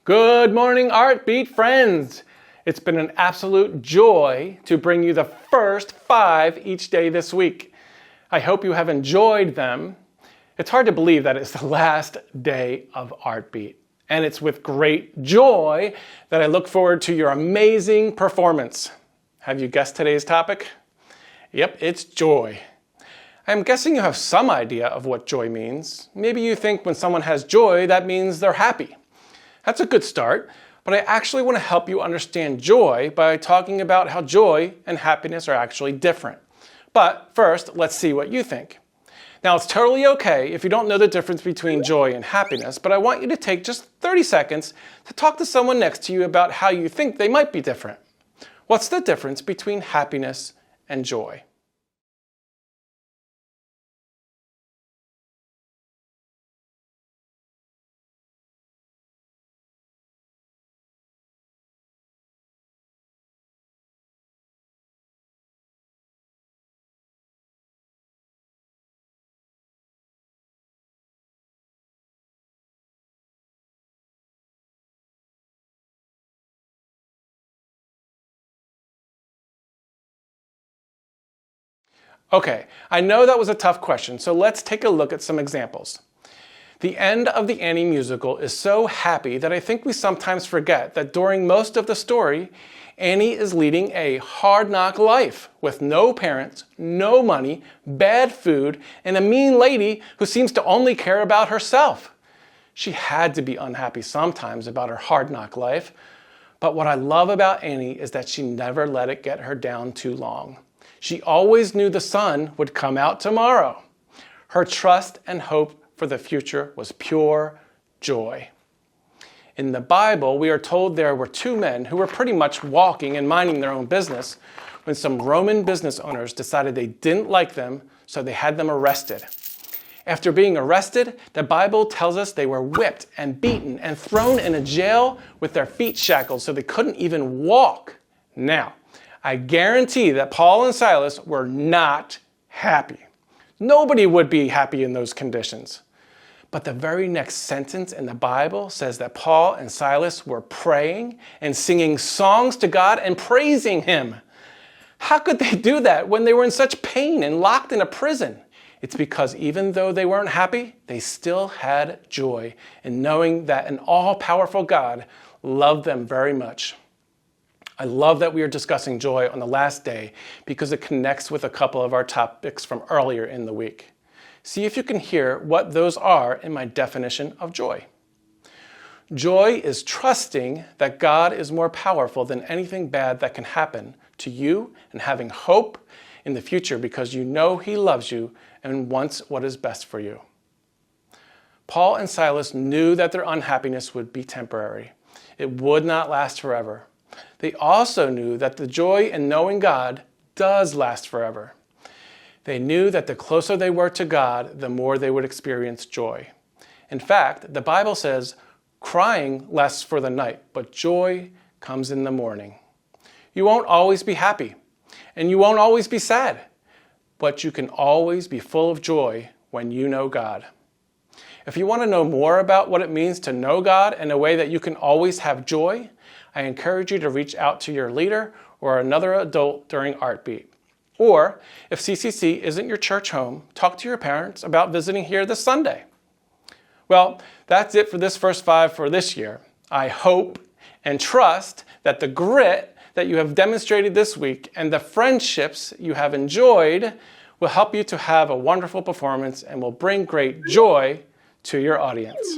Good morning, Artbeat friends! It's been an absolute joy to bring you the first 5 each day this week. I hope you have enjoyed them. It's hard to believe that it's the last day of Artbeat, and it's with great joy that I look forward to your amazing performance. Have you guessed today's topic? Yep, it's joy. I'm guessing you have some idea of what joy means. Maybe you think when someone has joy, that means they're happy. That's a good start, but I actually want to help you understand joy by talking about how joy and happiness are actually different. But first, let's see what you think. Now, it's totally okay if you don't know the difference between joy and happiness, but I want you to take just 30 seconds to talk to someone next to you about how you think they might be different. What's the difference between happiness and joy? Okay, I know that was a tough question, so let's take a look at some examples. The end of the Annie musical is so happy that I think we sometimes forget that during most of the story, Annie is leading a hard-knock life with no parents, no money, bad food, and a mean lady who seems to only care about herself. She had to be unhappy sometimes about her hard-knock life, but what I love about Annie is that she never let it get her down too long. She always knew the sun would come out tomorrow. Her trust and hope for the future was pure joy. In the Bible, we are told there were 2 men who were pretty much walking and minding their own business when some Roman business owners decided they didn't like them, so they had them arrested. After being arrested, the Bible tells us they were whipped and beaten and thrown in a jail with their feet shackled so they couldn't even walk. Now, I guarantee that Paul and Silas were not happy. Nobody would be happy in those conditions. But the very next sentence in the Bible says that Paul and Silas were praying and singing songs to God and praising Him. How could they do that when they were in such pain and locked in a prison? It's because even though they weren't happy, they still had joy in knowing that an all-powerful God loved them very much. I love that we are discussing joy on the last day because it connects with a couple of our topics from earlier in the week. See if you can hear what those are in my definition of joy. Joy is trusting that God is more powerful than anything bad that can happen to you and having hope in the future because you know He loves you and wants what is best for you. Paul and Silas knew that their unhappiness would be temporary. It would not last forever. They also knew that the joy in knowing God does last forever. They knew that the closer they were to God, the more they would experience joy. In fact, the Bible says, crying lasts for the night, but joy comes in the morning. You won't always be happy, and you won't always be sad, but you can always be full of joy when you know God. If you want to know more about what it means to know God in a way that you can always have joy, I encourage you to reach out to your leader or another adult during Artbeat. Or, if CCC isn't your church home, talk to your parents about visiting here this Sunday. Well, that's it for this first 5 for this year. I hope and trust that the grit that you have demonstrated this week and the friendships you have enjoyed will help you to have a wonderful performance and will bring great joy to your audience.